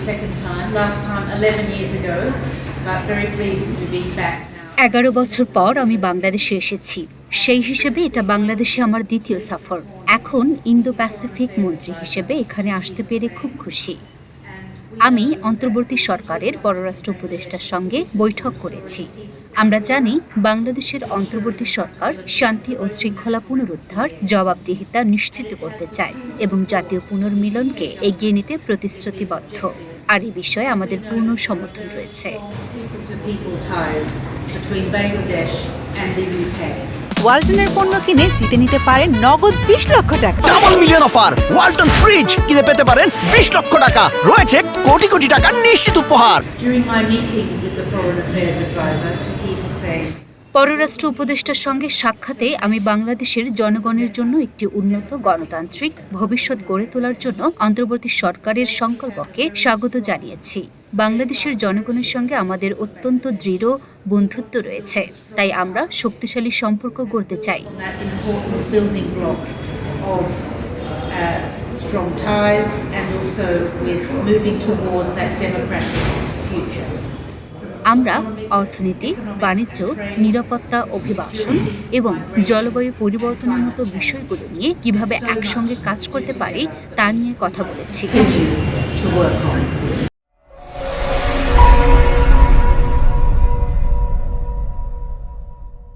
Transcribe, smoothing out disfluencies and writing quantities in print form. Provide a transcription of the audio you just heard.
second time. Last time 11 years ago, but very pleased to be back now. 11 বছর পর আমি বাংলাদেশে এসেছি। সেই হিসেবে এটা বাংলাদেশে আমার দ্বিতীয় সফর। এখন ইন্দো প্যাসিফিক মন্ত্রী হিসেবে এখানে আসতে পেরে খুব খুশি। আমি অন্তর্বর্তী সরকারের পররাষ্ট্র উপদেষ্টার সঙ্গে বৈঠক করেছি। আমরা জানি বাংলাদেশের অন্তর্বর্তী সরকার শান্তি ও শৃঙ্খলা পুনরুদ্ধার, জবাবদিহিতা নিশ্চিত করতে চায় এবং জাতীয় পুনর্মিলনকে এগিয়ে নিতে প্রতিশ্রুতিবদ্ধ। আর এই বিষয়ে আমাদের পূর্ণ সমর্থন রয়েছে। ওয়ালটনের পণ্য কিনে জিতে নিতে পারেন নগদ 20 লক্ষ টাকা। Double million offer, Walton fridge কিনে পেতে পারেন 20 লক্ষ টাকা। রয়েছে কোটি কোটি টাকার নিশ্চিত উপহার। During my meeting with the Foreign Affairs Advisor, he was saying, পররাষ্ট্র উপদেষ্টার সঙ্গে সাক্ষাতে আমি বাংলাদেশের জনগণের জন্য একটি উন্নত গণতান্ত্রিক ভবিষ্যৎ গড়ে তোলার জন্য অন্তর্বর্তী সরকারের সংকল্পকে স্বাগত জানিয়েছি। বাংলাদেশের জনগণের সঙ্গে আমাদের অত্যন্ত দৃঢ় বন্ধুত্ব রয়েছে, তাই আমরা শক্তিশালী সম্পর্ক গড়তে চাই। that important building block of strong ties and also with moving towards that democratic future. আমরা অর্থনীতি, বাণিজ্য, নিরাপত্তা, অভিবাসন এবং জলবায়ু পরিবর্তনের মতো বিষয়গুলো নিয়ে কিভাবে একসঙ্গে কাজ করতে পারি তা নিয়ে কথা বলেছি। To work on.